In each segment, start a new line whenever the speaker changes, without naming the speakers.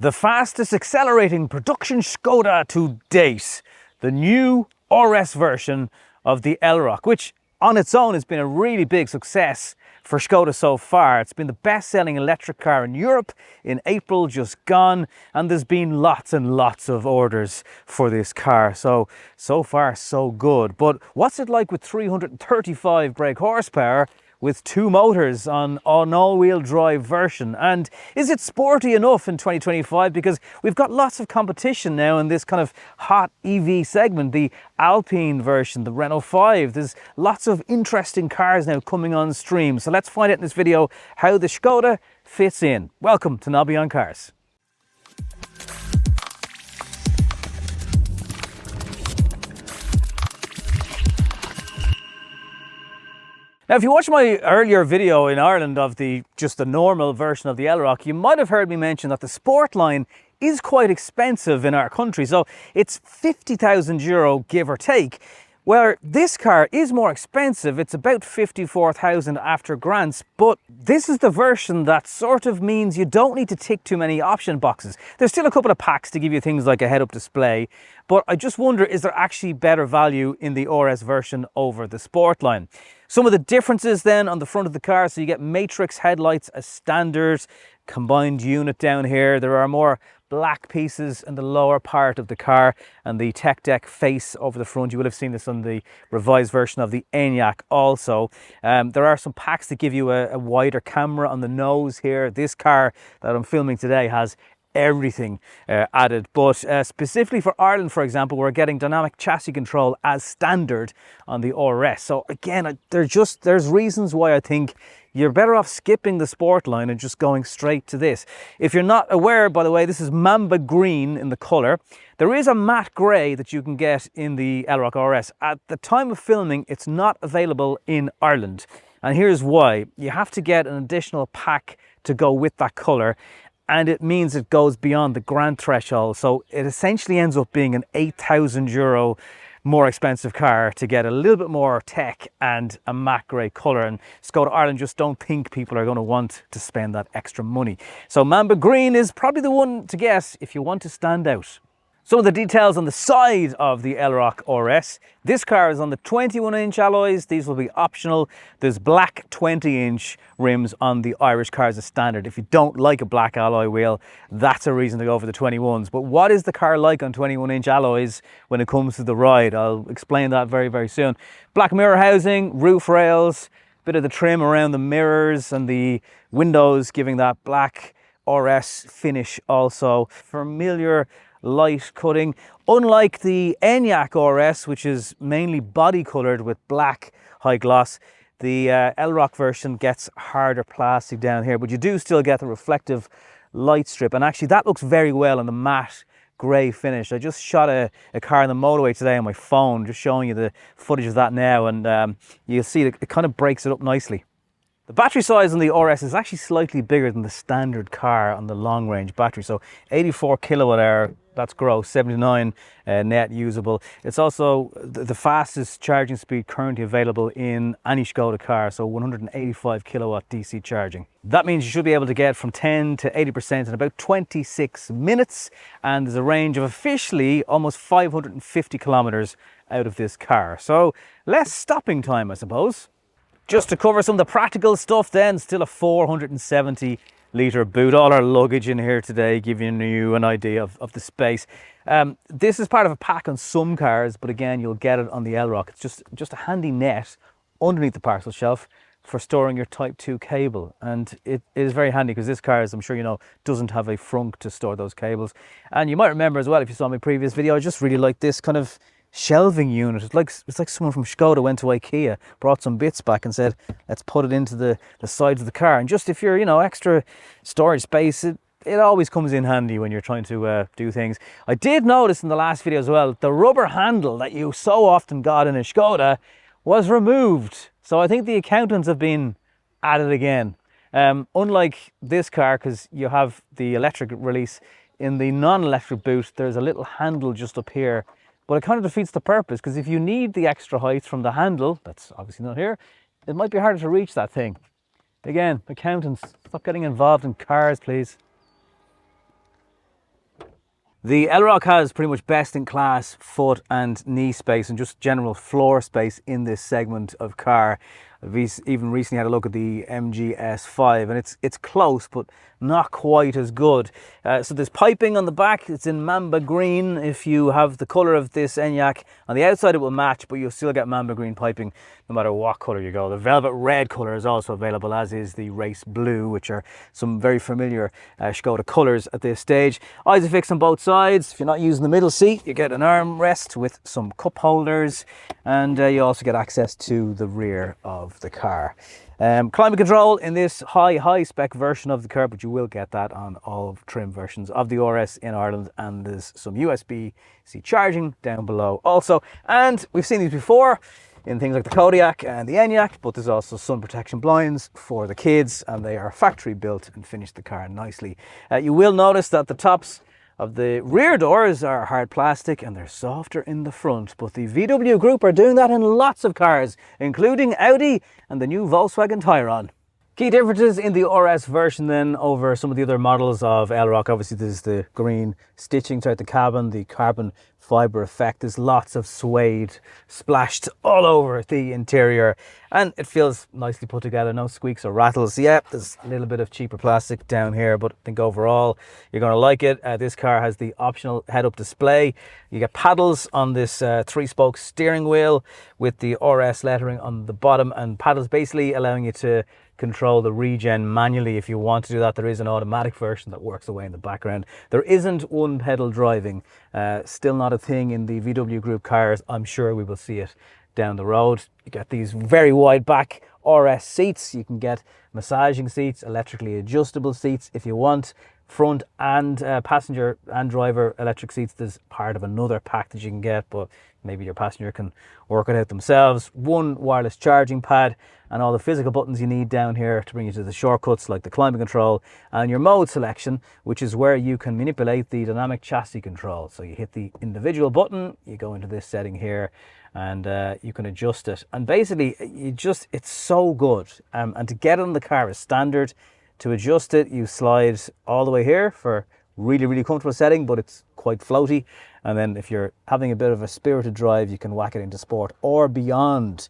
The fastest accelerating production Škoda to date, the new RS version of the Elroq, which on its own has been a really big success for Škoda so far. It's been the best-selling electric car in Europe in April just gone, and there's been lots and lots of orders for this car. So far so good. But what's it like with 335 brake horsepower with two motors on an all-wheel drive version? And is it sporty enough in 2025? Because we've got lots of competition now in this kind of hot EV segment, the Alpine version, the Renault 5. There's lots of interesting cars now coming on stream. So let's find out in this video how the Škoda fits in. Welcome to Nobby On Cars. Now, if you watched my earlier video in Ireland of just the normal version of the Elroq, you might have heard me mention that the Sportline is quite expensive in our country. So it's €50,000 give or take. Where this car is more expensive, it's about 54,000 after grants, but this is the version that sort of means you don't need to tick too many option boxes. There's still a couple of packs to give you things like a head-up display, but I just wonder, is there actually better value in the RS version over the Sportline? Some of the differences then on the front of the car, so you get matrix headlights as standard, combined unit down here. There are more black pieces in the lower part of the car, and the tech deck face over the front. You will have seen this on the revised version of the Ioniq also. There are some packs that give you a wider camera on the nose here. This car that I'm filming today has everything added, but specifically for Ireland, for example, we're getting dynamic chassis control as standard on the RS. So again, there's reasons why I think you're better off skipping the Sportline and just going straight to this. If you're not aware, by the way, this is Mamba Green in the color. There is a matte gray that you can get in the Elroq RS. At the time of filming, it's not available in Ireland, and here's why. You have to get an additional pack to go with that color, and it means it goes beyond the grant threshold. So it essentially ends up being an €8,000 more expensive car to get a little bit more tech and a matte grey colour. And Skoda Ireland just don't think people are going to want to spend that extra money. So Mamba Green is probably the one to get if you want to stand out. Some of the details on the side of the Elroq RS. This car is on the 21-inch alloys. These will be optional. There's black 20-inch rims on the Irish cars as standard. If you don't like a black alloy wheel, that's a reason to go for the 21s. But what is the car like on 21-inch alloys when it comes to the ride? I'll explain that very, very soon. Black mirror housing, roof rails, bit of the trim around the mirrors and the windows, giving that black RS finish also. Familiar light cutting. Unlike the Ioniq RS, which is mainly body coloured with black high gloss, the Elroq version gets harder plastic down here, but you do still get the reflective light strip, and actually that looks very well on the matte grey finish. I just shot a car on the motorway today on my phone, just showing you the footage of that now, and you'll see it kind of breaks it up nicely. The battery size on the RS is actually slightly bigger than the standard car on the long range battery. So 84 kilowatt hour, that's gross, 79 net usable. It's also the fastest charging speed currently available in any Škoda car, so 185 kilowatt DC charging. That means you should be able to get from 10 to 80% in about 26 minutes, and there's a range of officially almost 550 kilometers out of this car. So less stopping time, I suppose. Just to cover some of the practical stuff then, still a 470 litre boot. All our luggage in here today, giving you an idea of the space. This is part of a pack on some cars, but again, you'll get it on the Elroq. It's just a handy net underneath the parcel shelf for storing your Type 2 cable. And it is very handy because this car, as I'm sure you know, doesn't have a frunk to store those cables. And you might remember as well, if you saw my previous video, I just really like this kind of shelving unit. It's like someone from Škoda went to IKEA, brought some bits back and said, let's put it into the sides of the car. And just if you're, extra storage space, it always comes in handy when you're trying to do things. I did notice in the last video as well, the rubber handle that you so often got in a Škoda was removed. So I think the accountants have been at it again. Unlike this car, because you have the electric release, in the non-electric boot, there's a little handle just up here. But it kind of defeats the purpose, because if you need the extra height from the handle, that's obviously not here, it might be harder to reach that thing. Again, accountants, stop getting involved in cars, please. The Elroq has pretty much best in class foot and knee space and just general floor space in this segment of car. I've even recently had a look at the MG S5 and it's close but not quite as good. So there's piping on the back. It's in Mamba Green. If you have the colour of this Enyaq, on the outside it will match, but you'll still get Mamba Green piping no matter what colour you go. The velvet red colour is also available, as is the race blue, which are some very familiar Škoda colours at this stage. Isofix on both sides. If you're not using the middle seat, you get an armrest with some cup holders, and you also get access to the rear of the car. Climate control in this high spec version of the car, but you will get that on all trim versions of the RS in Ireland, and there's some USB-C charging down below also. And we've seen these before in things like the Kodiaq and the Enyaq, but there's also sun protection blinds for the kids, and they are factory built and finish the car nicely. You will notice that the tops of the rear doors are hard plastic and they're softer in the front, but the VW group are doing that in lots of cars, including Audi and the new Volkswagen Tayron. Key differences in the RS version then over some of the other models of Elroq. Obviously there's the green stitching throughout the cabin, the carbon fibre effect. There's lots of suede splashed all over the interior, and it feels nicely put together, no squeaks or rattles. Yeah, there's a little bit of cheaper plastic down here, but I think overall you're going to like it. This car has the optional head-up display. You get paddles on this three-spoke steering wheel with the RS lettering on the bottom, and paddles basically allowing you to control the regen manually if you want to do that. There is an automatic version that works away in the background. There isn't one pedal driving, still not a thing in the VW group cars. I'm sure we will see it down the road. You get these very wide back RS seats. You can get massaging seats, electrically adjustable seats if you want. Front and passenger and driver electric seats. There's part of another pack that you can get, but maybe your passenger can work it out themselves. One wireless charging pad and all the physical buttons you need down here to bring you to the shortcuts like the climate control and your mode selection, which is where you can manipulate the dynamic chassis control. So you hit the individual button, you go into this setting here, and you can adjust it. And basically, it's so good. And to get on the car is standard. To adjust it, you slide all the way here for really comfortable setting, but it's quite floaty. And then if you're having a bit of a spirited drive, you can whack it into sport or beyond.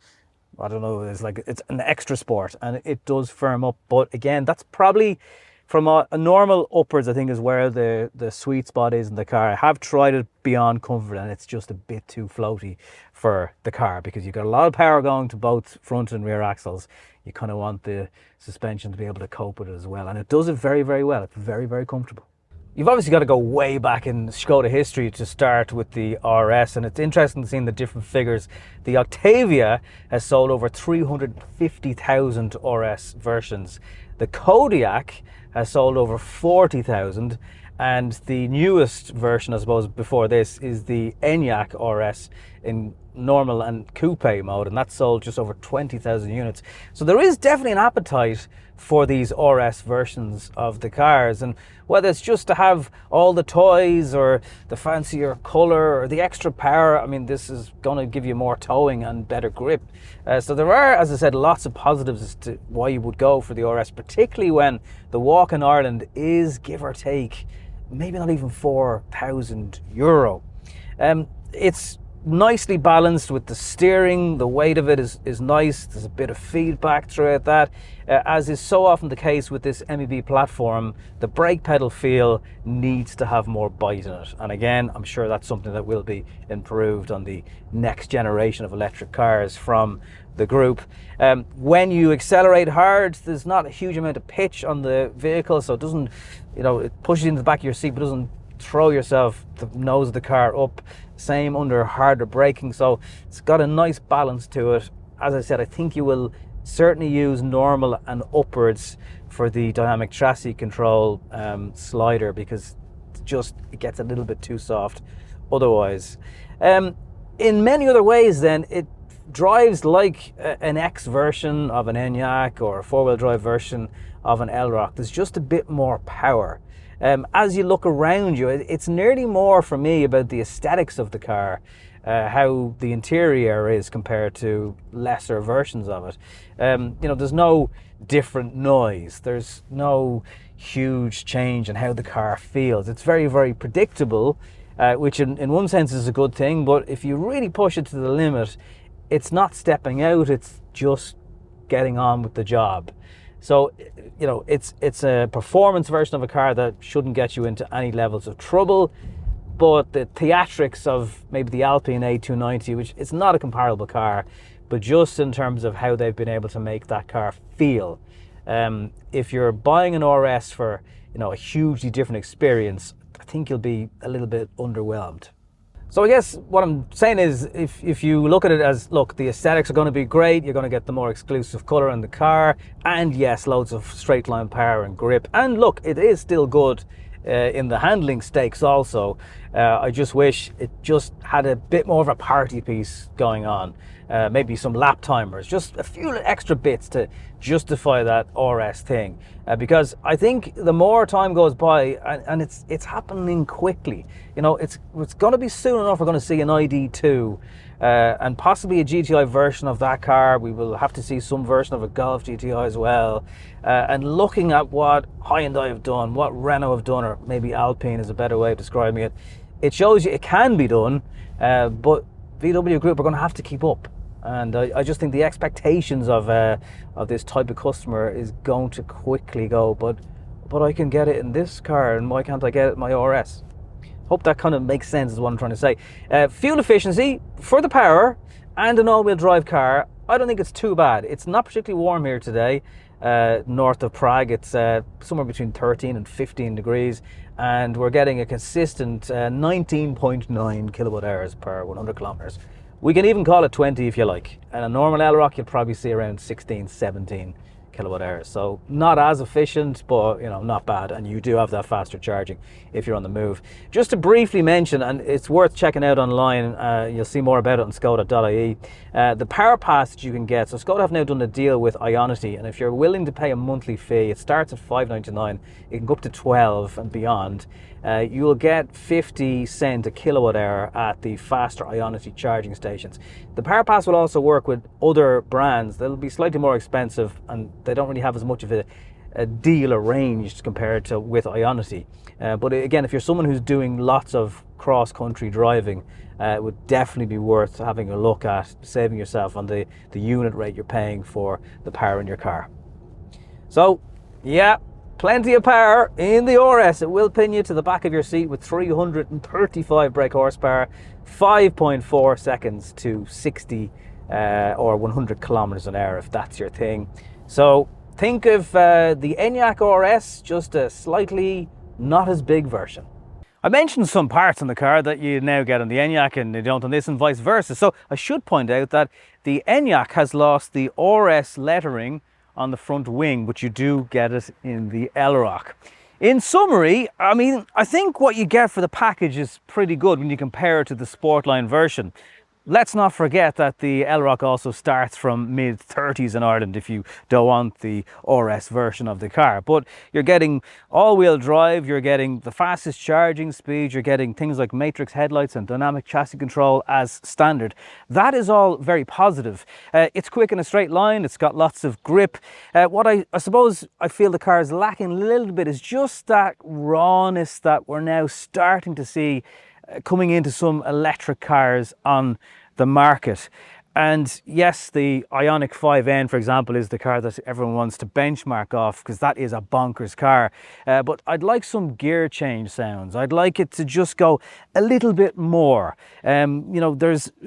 I don't know, it's an extra sport, and it does firm up. But again, that's probably from a normal upwards, I think, is where the sweet spot is in the car. I have tried it beyond comfort, and it's just a bit too floaty for the car because you've got a lot of power going to both front and rear axles. You kind of want the suspension to be able to cope with it as well, and it does it very well. It's very comfortable. You've obviously got to go way back in Škoda history to start with the RS, and it's interesting seeing the different figures. The Octavia has sold over 350,000 RS versions. The Kodiaq has sold over 40,000, and the newest version, I suppose, before this is the Enyaq RS in normal and coupe mode, and that's sold just over 20,000 units. So there is definitely an appetite for these RS versions of the cars, and whether it's just to have all the toys or the fancier colour or the extra power, I mean, this is going to give you more towing and better grip. So there are, as I said, lots of positives as to why you would go for the RS, particularly when the walk in Ireland is, give or take, maybe not even €4,000. It's nicely balanced with the steering. The weight of it is nice. There's a bit of feedback throughout that. As is so often the case with this MEB platform, the brake pedal feel needs to have more bite in it. And again, I'm sure that's something that will be improved on the next generation of electric cars from the group. When you accelerate hard, there's not a huge amount of pitch on the vehicle, so it doesn't, it pushes you into the back of your seat, but doesn't throw yourself the nose of the car up. Same under harder braking, so it's got a nice balance to it. As I said, I think you will certainly use normal and upwards for the dynamic chassis control slider, because it gets a little bit too soft otherwise. In many other ways then, it drives like an X version of an Enyaq or a four-wheel drive version of an Elroq. There's just a bit more power. As you look around you, it's nearly more for me about the aesthetics of the car, how the interior is compared to lesser versions of it. There's no different noise. There's no, huge change in how the car feels. It's very, very predictable, which in one sense is a good thing, but if you really push it to the limit, it's not stepping out, it's just getting on with the job. So, you know, it's a performance version of a car that shouldn't get you into any levels of trouble, but the theatrics of maybe the Alpine A290, which is not a comparable car, but just in terms of how they've been able to make that car feel. If you're buying an RS for, you know, a hugely different experience, I think you'll be a little bit underwhelmed. So I guess what I'm saying is, if you look at it as, look, the aesthetics are going to be great, you're going to get the more exclusive colour in the car, and yes, loads of straight line power and grip, and look, it is still good in the handling stakes also. I just wish it just had a bit more of a party piece going on. Maybe some lap timers, just a few extra bits to justify that RS thing, because I think the more time goes by, and it's happening quickly, you know, it's going to be soon enough we're going to see an ID2 and possibly a GTI version of that car. We will have to see some version of a Golf GTI as well, and looking at what Hyundai have done, what Renault have done, or maybe Alpine is a better way of describing it, it shows you it can be done, but VW Group are going to have to keep up. And I just think the expectations of this type of customer is going to quickly go, but I can get it in this car, and why can't I get it in my RS? Hope that kind of makes sense is what I'm trying to say. Fuel efficiency for the power and an all-wheel drive car, I don't think it's too bad. It's not particularly warm here today. North of Prague, it's somewhere between 13 and 15 degrees, and we're getting a consistent 19.9 kilowatt hours per 100 kilometers. We can even call it 20 if you like. And a normal Elroq, you'll probably see around 16, 17 kilowatt hours. So not as efficient, but you know, not bad. And you do have that faster charging if you're on the move. Just to briefly mention, and it's worth checking out online, you'll see more about it on skoda.ie, the power pass that you can get. So Skoda have now done a deal with Ionity, and if you're willing to pay a monthly fee, it starts at $5.99, it can go up to 12 and beyond. You will get 50 cents a kilowatt hour at the faster Ionity charging stations. The Power Pass will also work with other brands. They'll be slightly more expensive, and they don't really have as much of a deal arranged compared to with Ionity. But again, if you're someone who's doing lots of cross-country driving, it would definitely be worth having a look at saving yourself on the unit rate you're paying for the power in your car. So, yeah, plenty of power in the RS. It will pin you to the back of your seat with 335 brake horsepower, 5.4 seconds to 60 or 100 kilometers an hour if that's your thing. So think of the Enyaq RS, just a slightly not as big version. I mentioned some parts on the car that you now get on the Enyaq and you don't on this, and vice versa. So I should point out that the Enyaq has lost the RS lettering on the front wing, but you do get it in the Elroq. In summary, I mean, I think what you get for the package is pretty good when you compare it to the Sportline version. Let's not forget that the Elroq also starts from mid-30s in Ireland if you don't want the RS version of the car. But you're getting all-wheel drive, you're getting the fastest charging speed, you're getting things like matrix headlights and dynamic chassis control as standard. That is all very positive. It's quick in a straight line, it's got lots of grip. What I suppose I feel the car is lacking a little bit is just that rawness that we're now starting to see coming into some electric cars on the market. And yes, the Ioniq 5N, for example, is the car that everyone wants to benchmark off because that is a bonkers car. But I'd like some gear change sounds. I'd like it to just go a little bit more. You know,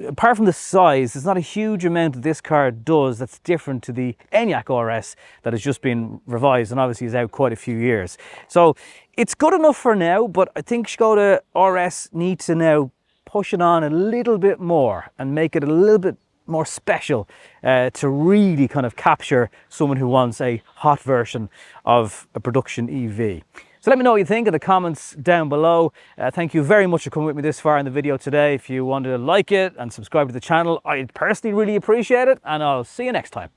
apart from the size, there's not a huge amount that this car does that's different to the Enyaq RS that has just been revised and obviously is out quite a few years. So it's good enough for now, but I think Škoda RS need to now push it on a little bit more and make it a little bit more special to really kind of capture someone who wants a hot version of a production EV. So let me know what you think in the comments down below. Thank you very much for coming with me this far in the video today. If you want to like it and subscribe to the channel, I personally really appreciate it, and I'll see you next time.